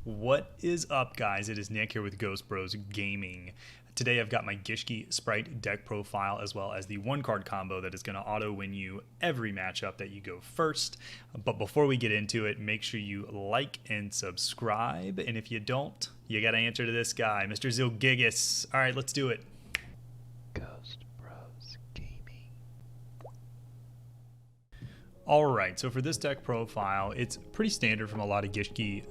What is up, guys? It is Nick here with Ghost Bros Gaming. Today I've got my Gishki Spright deck profile as well as the one card combo that is going to auto win you every matchup that you go first. But before we get into it, make sure you like and subscribe. And if you don't, you got to answer to this guy, Mr. Zilgigas. All right, let's do it. Ghost Bros Gaming. All right, so for this deck profile, it's pretty standard from a lot of Gishki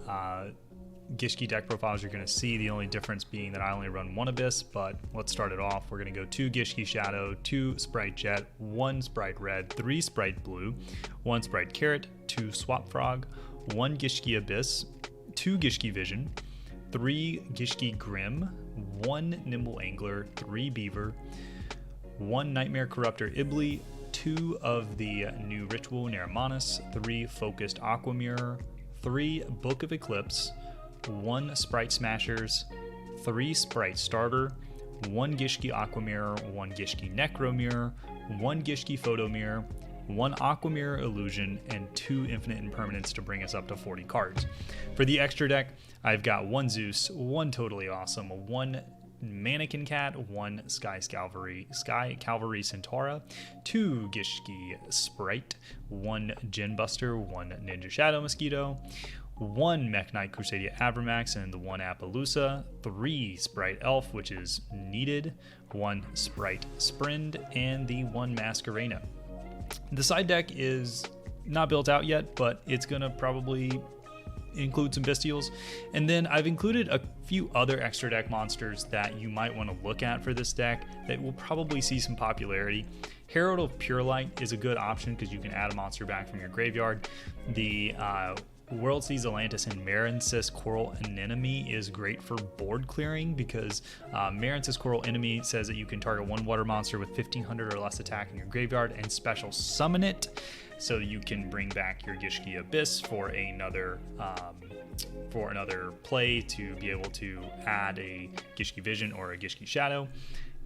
deck profiles you're going to see, the only difference being that I only run one Abyss. But let's start it off. We're going to go 2 Gishki Shadow, 2 Spright Jet, 1 Spright Red, 3 Spright Blue, 1 Spright Carrot, 2 Swap Frog, 1 Gishki Abyss, 2 Gishki Vision, 3 Gishki Grim, 1 Nimble Angler, 3 Beaver, 1 Nightmare Corruptor Ibli, 2 of the new Ritual Neramanus, 3 Focused Aqua Mirror, 3 Book of Eclipse, 1 Spright Smashers, 3 Spright Starter, 1 Gishki Aqua Mirror, 1 Gishki Necro Mirror, 1 Gishki Photo Mirror, 1 Aqua Mirror Illusion, and 2 Infinite Impermanents to bring us up to 40 cards. For the extra deck, I've got 1 Zeus, 1 Totally Awesome, 1 Mannequin Cat, 1 Sky Cavalry Centaura, 2 Gishki Spright, 1 Gin Buster, 1 Ninja Shadow Mosquito, 1 Mech Knight Crusadia Abramax, and the 1 Appaloosa, 3 Spright Elf, which is needed, 1 Spright Sprind, and the 1 Masquerena. The side deck is not built out yet, but it's going to probably include some Bestials. And then I've included a few other extra deck monsters that you might want to look at for this deck that will probably see some popularity. Herald of Pure Light is a good option because you can add a monster back from your graveyard. The World Seas Atlantis and Marensis Coral Anemone is great for board clearing because Marensis Coral Anemone says that you can target 1 water monster with 1500 or less attack in your graveyard and special summon it, so you can bring back your Gishki Abyss for another play to be able to add a Gishki Vision or a Gishki Shadow.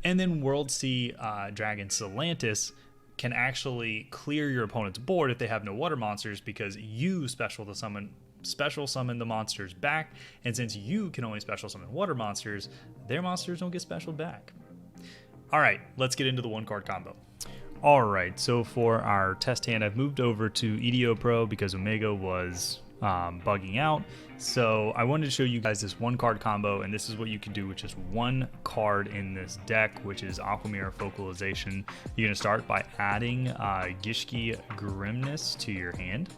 And then World Sea Dragon Salantis can actually clear your opponent's board if they have no water monsters, because you special summon the monsters back, and since you can only special summon water monsters, their monsters don't get specialed back. All right, let's get into the one card combo. All right, so for our test hand, I've moved over to EDO Pro because Omega was bugging out. So I wanted to show you guys this one card combo, and this is what you can do with just 1 card in this deck, which is Aqua Mirror Focalization. You're going to start by adding Gishki Grimness to your hand.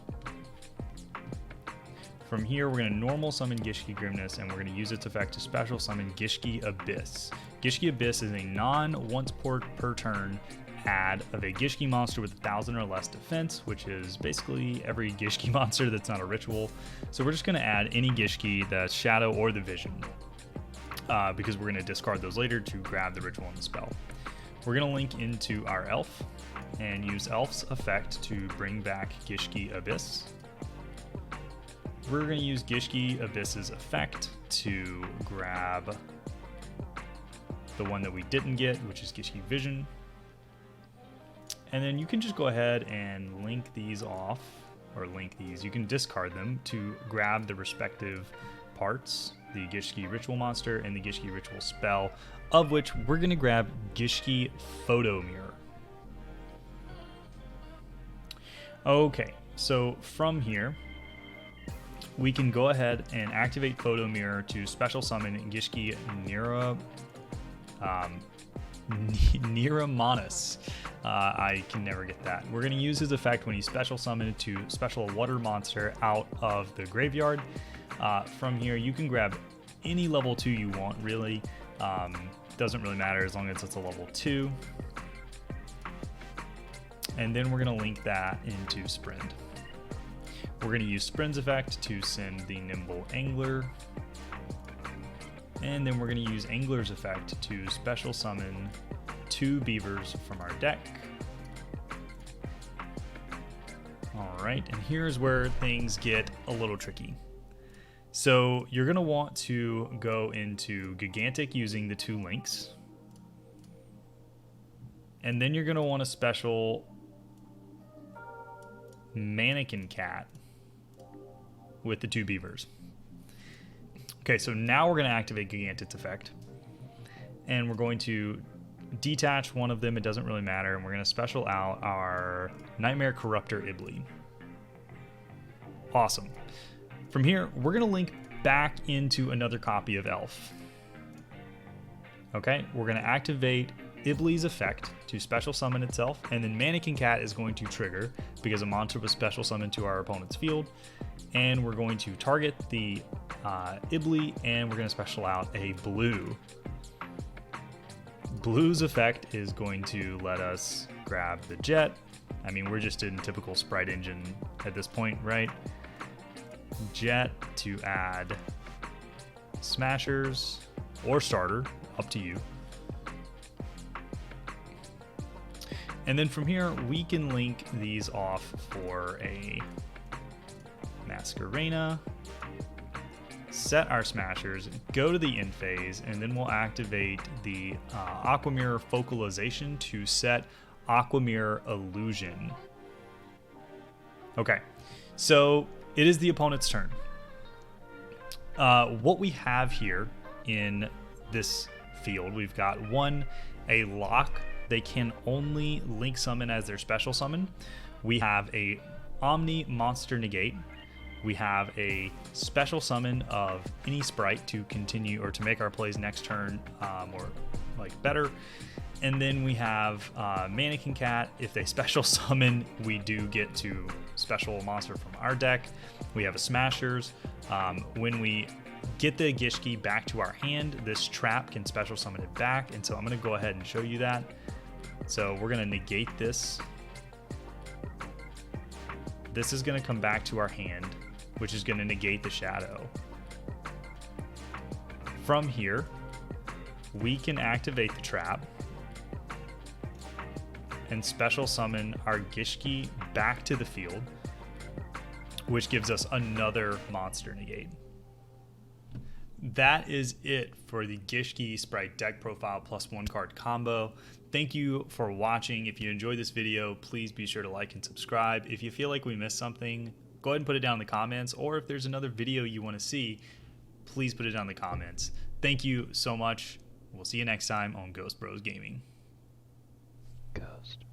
From here, we're going to normal summon Gishki Grimness, and we're going to use its effect to special summon Gishki Abyss. Gishki Abyss is a non-once per turn add of a Gishki monster with 1000 or less defense, which is basically every Gishki monster that's not a ritual. So we're just going to add any Gishki, the Shadow or the Vision, because we're going to discard those later to grab the ritual and the spell. We're going to link into our Elf and use Elf's effect to bring back Gishki Abyss. We're going to use Gishki Abyss's effect to grab the one that we didn't get, which is Gishki Vision. And then you can just go ahead and link these off, or you can discard them to grab the respective parts, the Gishki Ritual monster and the Gishki Ritual spell, of which we're going to grab Gishki Photo Mirror. Okay, so from here, we can go ahead and activate Photo Mirror to special summon Gishki Neramanus. I can never get that. We're going to use his effect when he's special summoned to special a water monster out of the graveyard. From here, you can grab any level 2 you want, really. Doesn't really matter as long as it's a level 2. And then we're going to link that into Sprind. We're going to use Sprind's effect to send the Nimble Angler. And then we're going to use Angler's effect to special summon 2 Beavers from our deck. Alright, and here's where things get a little tricky. So you're going to want to go into Gigantic using the 2 links. And then you're going to want to special Mannequin Cat with the 2 Beavers. Okay, so now we're going to activate Gigantit's effect. And we're going to detach one of them, it doesn't really matter, and we're going to special out our Nightmare Corruptor Ibli. Awesome. From here, we're going to link back into another copy of Elf. Okay, we're going to activate Ibli's effect to special summon itself, and then Mannequin Cat is going to trigger because a monster was special summoned to our opponent's field, and we're going to target the Ibli, and we're going to special out a blue. Blue's effect is going to let us grab the jet. I mean, we're just in typical Sprite engine at this point, right? Jet to add smashers or starter, up to you. And then from here, we can link these off for a Masquerena, set our smashers, go to the end phase, and then we'll activate the Aquamirror Focalization to set Aquamirror Illusion. Okay, so it is the opponent's turn. What we have here in this field, we've got a lock. They can only link summon as their special summon. We have a Omni Monster Negate. We have a special summon of any sprite to continue or to make our plays next turn or like better. And then we have Mannequin Cat. If they special summon, we do get to special a monster from our deck. We have a Smashers. When we get the Gishki back to our hand, this trap can special summon it back. And so I'm going to go ahead and show you that. So we're going to negate this. This is going to come back to our hand, which is going to negate the shadow. From here, we can activate the trap and special summon our Gishki back to the field, which gives us another monster negate. That is it for the Gishki Spright deck profile plus 1 card combo. Thank you for watching. If you enjoyed this video, please be sure to like and subscribe. If you feel like we missed something, go ahead and put it down in the comments, or if there's another video you want to see, please put it down in the comments. Thank you so much. We'll see you next time on Ghost Bros Gaming. Ghost